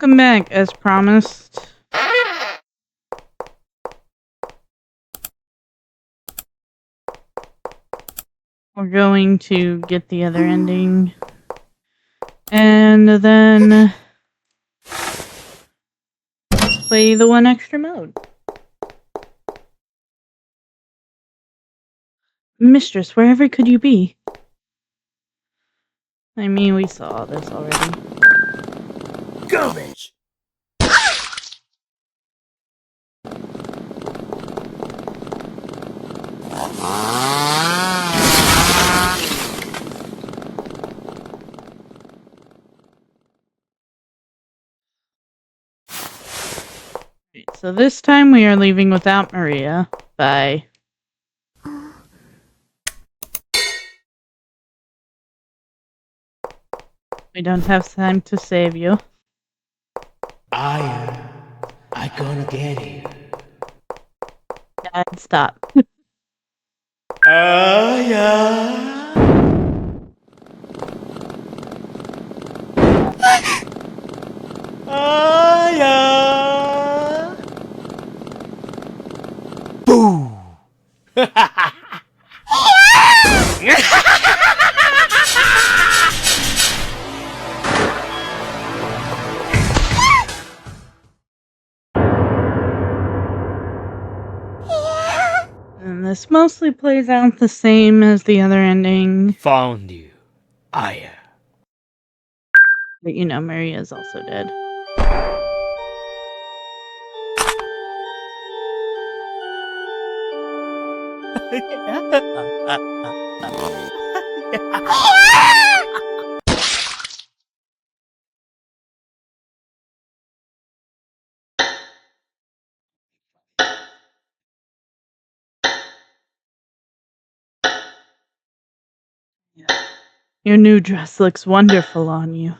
Welcome back, as promised. We're going to get the other ending. And then play the one extra mode. Mistress, wherever could you be? I mean, we saw this already. Garbage! So this time we are leaving without Maria. Bye. We don't have time to save you. I gonna get you. Dad, stop. Boo! And this mostly plays out the same as the other ending. Found you. Aya. But you know, Maria is also dead. Your new dress looks wonderful on you.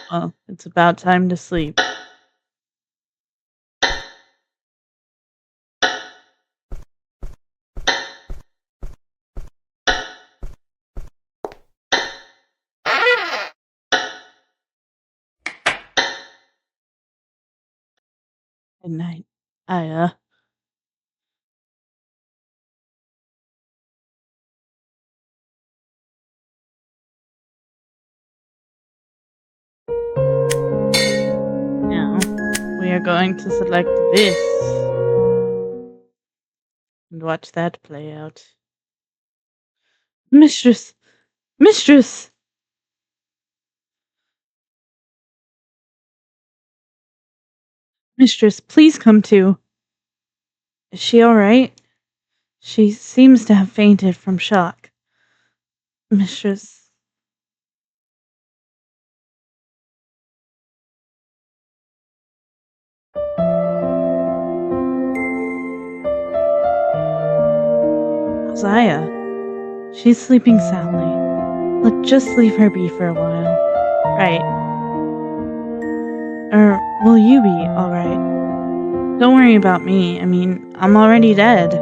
Well, it's about time to sleep. Good night, Aya. Now, we are going to select this and watch that play out. Mistress! Mistress! Mistress, please come to. Is she alright? She seems to have fainted from shock. Mistress. How's Aya? She's sleeping soundly. Let's just leave her be for a while. Right. Or will you be alright? Don't worry about me. I mean, I'm already dead.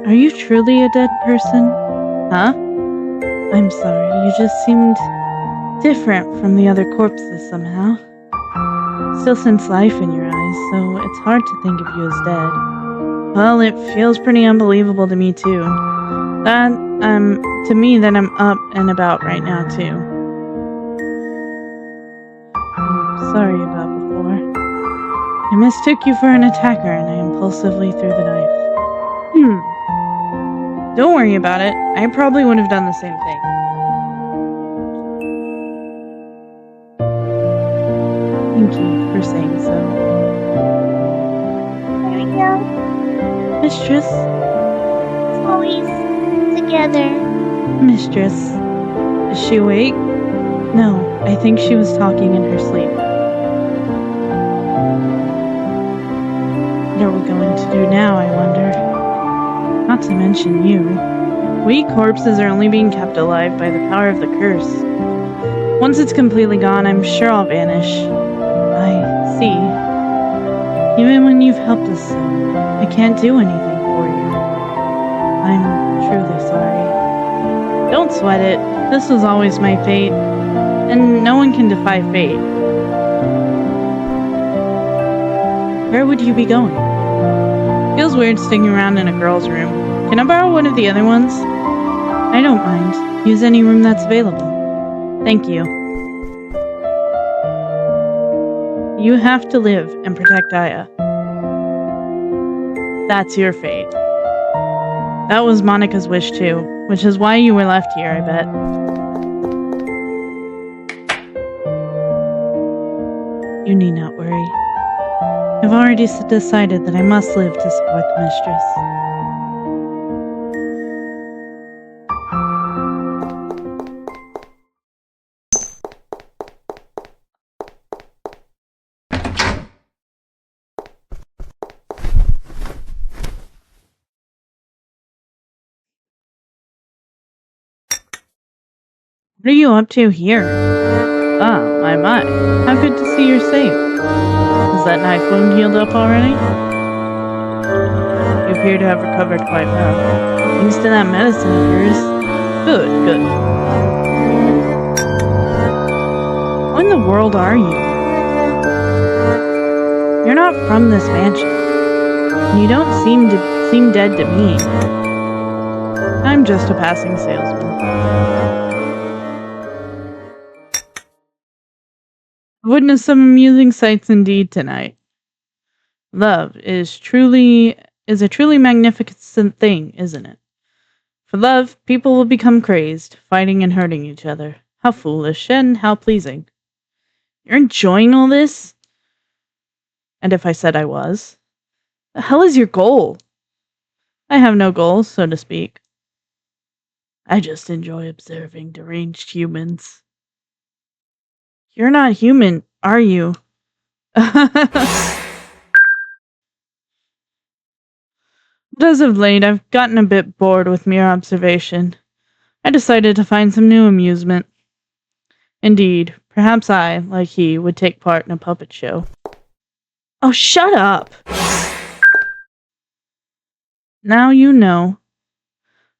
Are you truly a dead person? Huh? I'm sorry, you just seemed different from the other corpses somehow. Still sense life in your eyes, so it's hard to think of you as dead. Well, it feels pretty unbelievable to me too. To me that I'm up and about right now too. I'm sorry about before. I mistook you for an attacker and I impulsively threw the knife. Don't worry about it. I probably would have done the same thing. Thank you for saying so. There we go. Mistress. It's always together. Mistress. Is she awake? No, I think she was talking in her sleep. What are we going to do now, I wonder? Not to mention you. We corpses are only being kept alive by the power of the curse. Once it's completely gone, I'm sure I'll vanish. I see. Even when you've helped us so, I can't do anything for you. I'm truly sorry. Don't Don't sweat it. This was always my fate, and no one can defy fate. Where would you be going? Feels weird sticking around in a girl's room. Can I borrow one of the other ones? I don't mind. Use any room that's available. Thank you. You have to live and protect Aya. That's your fate. That was Monica's wish too, which is why you were left here, I bet. You need not worry. I've already decided that I must live to support the mistress. What are you up to here? Ah, my. How good to see you're safe. Is that knife wound healed up already? You appear to have recovered quite well. Thanks to that medicine of yours. Good. What in the world are you? You're not from this mansion. And you don't seem dead to me. I'm just a passing salesman. I've witnessed some amusing sights indeed tonight. Love is a truly magnificent thing, isn't it? For love, people will become crazed, fighting and hurting each other. How foolish and how pleasing. You're enjoying all this? And if I said I was? The hell is your goal? I have no goal, so to speak. I just enjoy observing deranged humans. You're not human, are you? But as of late, I've gotten a bit bored with mere observation. I decided to find some new amusement. Indeed, perhaps I, like he, would take part in a puppet show. Oh, shut up! Now you know.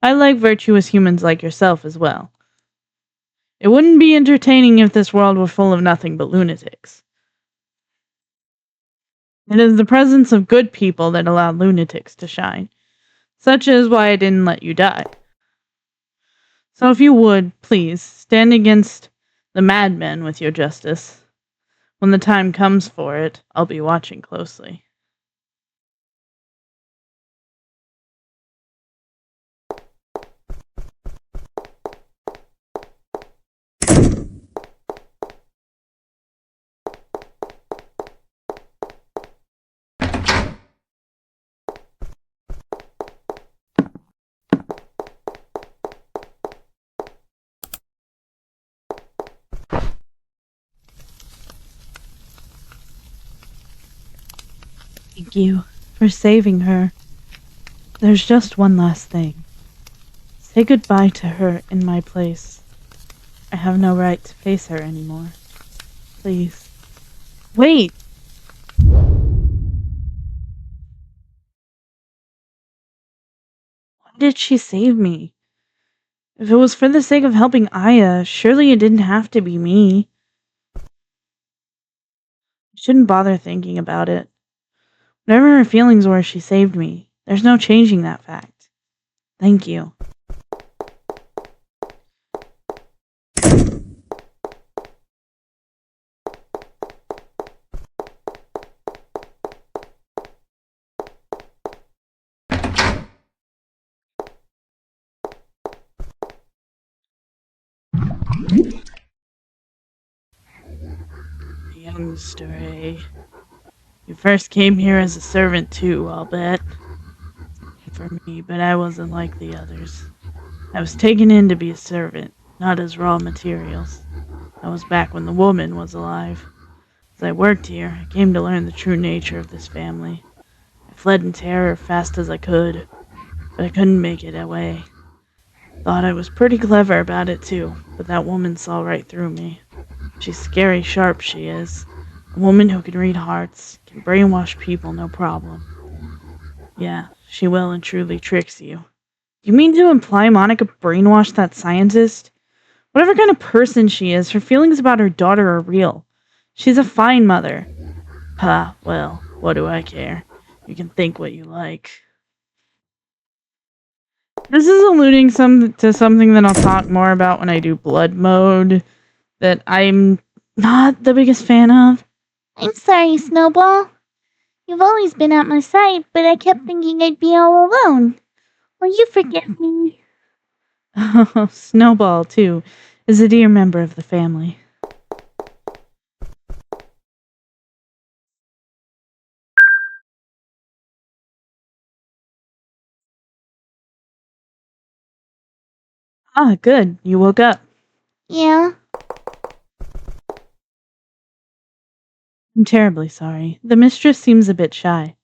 I like virtuous humans like yourself as well. It wouldn't be entertaining if this world were full of nothing but lunatics. It is the presence of good people that allow lunatics to shine. Such is why I didn't let you die. So if you would, please, stand against the madmen with your justice. When the time comes for it, I'll be watching closely. Thank you for saving her. There's just one last thing. Say goodbye to her in my place. I have no right to face her anymore. Please. Wait! Why did she save me? If it was for the sake of helping Aya, surely it didn't have to be me. I shouldn't bother thinking about it. Whatever her feelings were, she saved me. There's no changing that fact. Thank you. Young Stray. You first came here as a servant too, I'll bet. For me, but I wasn't like the others. I was taken in to be a servant, not as raw materials. That was back when the woman was alive. As I worked here, I came to learn the true nature of this family. I fled in terror fast as I could, but I couldn't make it away. Thought I was pretty clever about it too, but that woman saw right through me. She's scary sharp, she is. A woman who can read hearts, can brainwash people no problem. Yeah, she well and truly tricks you. You mean to imply Monica brainwashed that scientist? Whatever kind of person she is, her feelings about her daughter are real. She's a fine mother. Ha, well, what do I care? You can think what you like. This is alluding to something that I'll talk more about when I do blood mode that I'm not the biggest fan of. I'm sorry, Snowball. You've always been at my side, but I kept thinking I'd be all alone. Will you forgive me? Oh, Snowball, too, is a dear member of the family. Ah, good. You woke up. Yeah. I'm terribly sorry. The mistress seems a bit shy.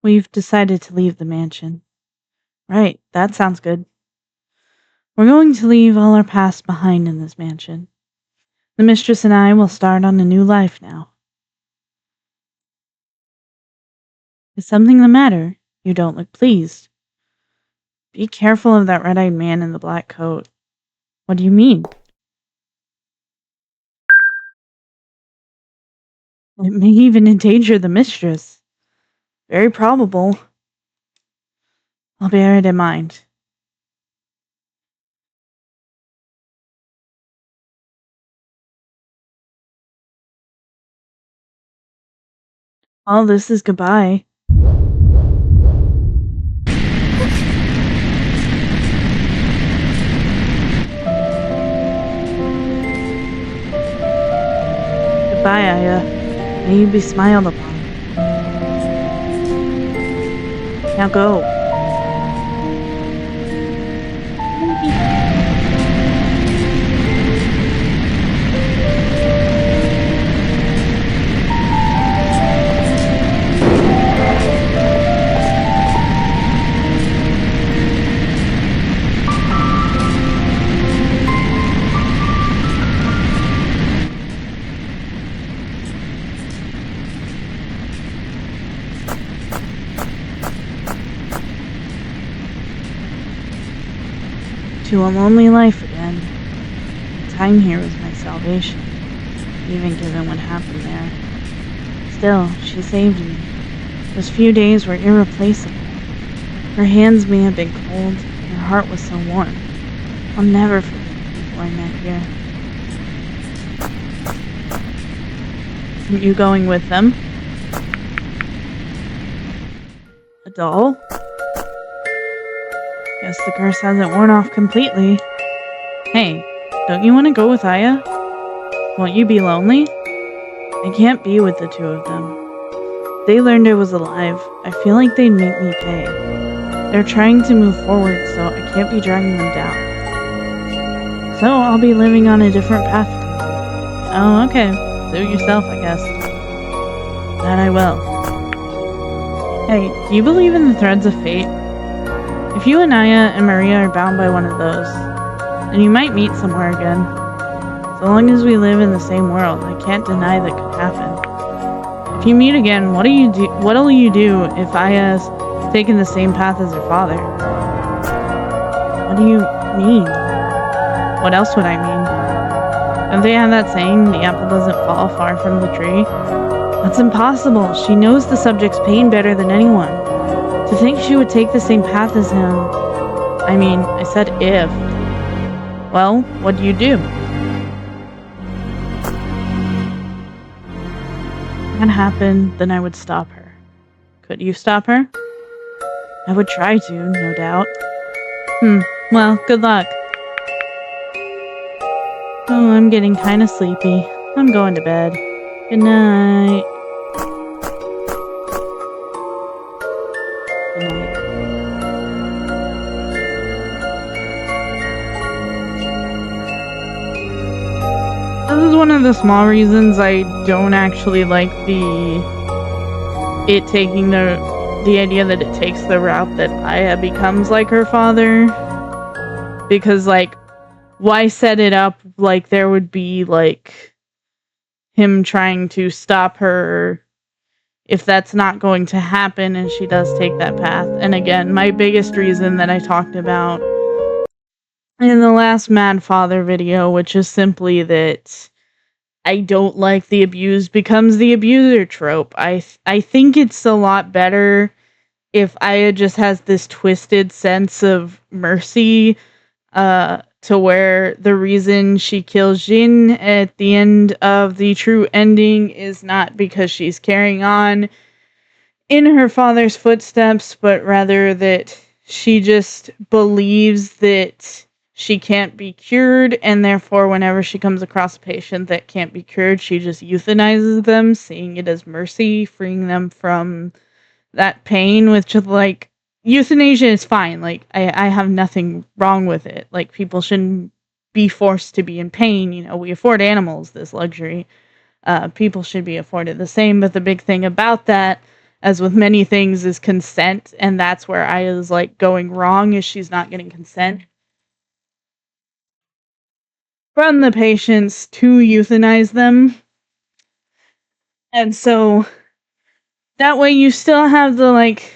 We've decided to leave the mansion. Right, that sounds good. We're going to leave all our past behind in this mansion. The mistress and I will start on a new life now. Is something the matter? You don't look pleased. Be careful of that red-eyed man in the black coat. What do you mean? It may even endanger the mistress. Very probable. I'll bear it in mind. All this is goodbye. Goodbye, Aya. May you be smiled upon. Now go. To a lonely life again. Time here was my salvation, even given what happened there. Still, she saved me. Those few days were irreplaceable. Her hands may have been cold, her heart was so warm. I'll never forget the people I met here. Aren't you going with them? A doll? Guess the curse hasn't worn off completely. Hey, don't you want to go with Aya? Won't you be lonely? I can't be with the two of them. They learned I was alive. I feel like they'd make me pay. They're trying to move forward, so I can't be dragging them down. So I'll be living on a different path. Oh, okay. Suit yourself, I guess. That I will. Hey, do you believe in the threads of fate? If you and Aya and Maria are bound by one of those, then you might meet somewhere again. So long as we live in the same world, I can't deny that could happen. If you meet again, what'll you do if Aya's taken the same path as her father? What do you mean? What else would I mean? Don't they have that saying, the apple doesn't fall far from the tree? That's impossible. She knows the subject's pain better than anyone. To think she would take the same path as him. I mean, I said if. Well, what do you do? If that happened, then I would stop her. Could you stop her? I would try to, no doubt. Well, good luck. Oh, I'm getting kinda sleepy. I'm going to bed. Good night. Good night. This is one of the small reasons I don't actually like the idea that it takes the route that Aya becomes like her father. Because, like, why set it up like there would be, like, him trying to stop her if that's not going to happen and she does take that path. And again, my biggest reason that I talked about in the last Mad Father video, which is simply that I don't like the abused becomes the abuser trope. I think it's a lot better if Aya just has this twisted sense of mercy, to where the reason she kills Jin at the end of the true ending is not because she's carrying on in her father's footsteps, but rather that she just believes that she can't be cured, and therefore, whenever she comes across a patient that can't be cured, she just euthanizes them, seeing it as mercy, freeing them from that pain. Which, like, euthanasia is fine. Like, I have nothing wrong with it. Like, people shouldn't be forced to be in pain. You know, we afford animals this luxury. People should be afforded the same. But the big thing about that, as with many things, is consent, and that's where I is like going wrong. Is she's not getting consent from the patients to euthanize them, and so that way you still have the like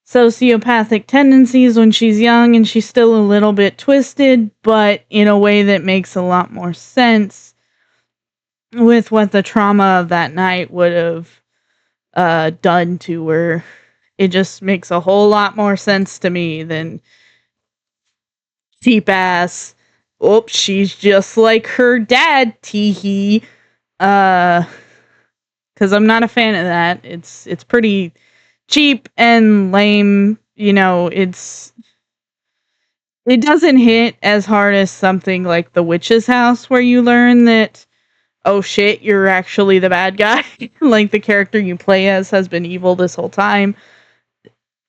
sociopathic tendencies when she's young and she's still a little bit twisted, but in a way that makes a lot more sense with what the trauma of that night would have done to her. It just makes a whole lot more sense to me than cheap ass. Oops, she's just like her dad, teehee. Uh, because I'm not a fan of that. It's pretty cheap and lame. You know, it doesn't hit as hard as something like The Witch's House, where you learn that, oh shit, you're actually the bad guy. Like, the character you play as has been evil this whole time.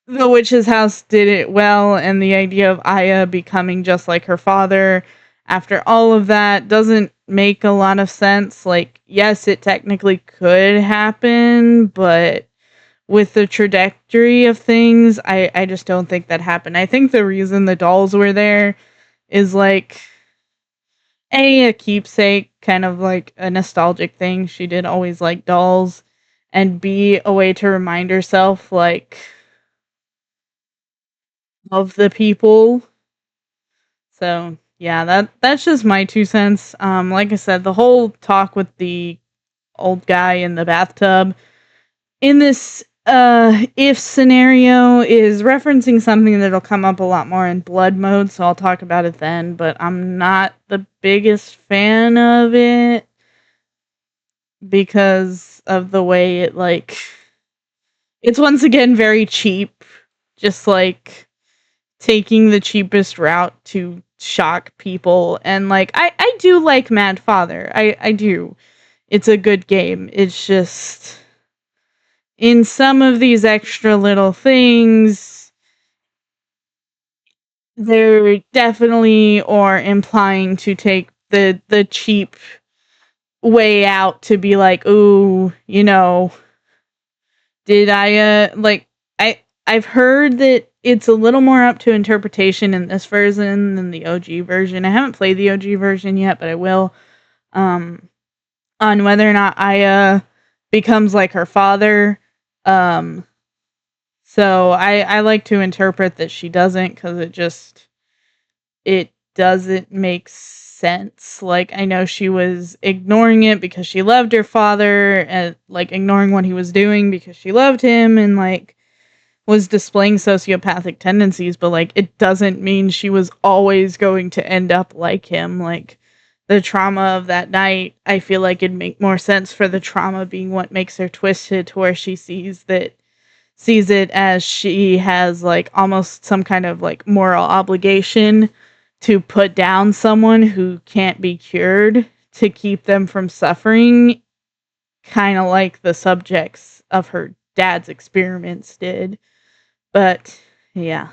The Witch's House did it well, and the idea of Aya becoming just like her father after all of that doesn't make a lot of sense. Like, yes, it technically could happen, but with the trajectory of things, I just don't think that happened. I think the reason the dolls were there is like a keepsake, kind of like a nostalgic thing. She did always like dolls, and B, a way to remind herself like of the people. So yeah, that's just my 2 cents. Like I said, the whole talk with the old guy in the bathtub in this if scenario is referencing something that'll come up a lot more in blood mode, so I'll talk about it then, but I'm not the biggest fan of it because of the way it like it's once again very cheap, just like taking the cheapest route to shock people. And like I do like Mad Father. I do. It's a good game. It's just in some of these extra little things, they're definitely or implying to take the cheap way out to be like, ooh, you know, did I like I've heard that it's a little more up to interpretation in this version than the OG version. I haven't played the OG version yet, but I will. Um on whether or not Aya becomes like her father. Um so I like to interpret that she doesn't, cuz it doesn't make sense. Like, I know she was ignoring it because she loved her father, and like ignoring what he was doing because she loved him, and like was displaying sociopathic tendencies, but like it doesn't mean she was always going to end up like him. Like, the trauma of that night, I feel like it'd make more sense for the trauma being what makes her twisted to where she sees it as she has like almost some kind of like moral obligation to put down someone who can't be cured to keep them from suffering, kind of like the subjects of her dad's experiments did. But yeah.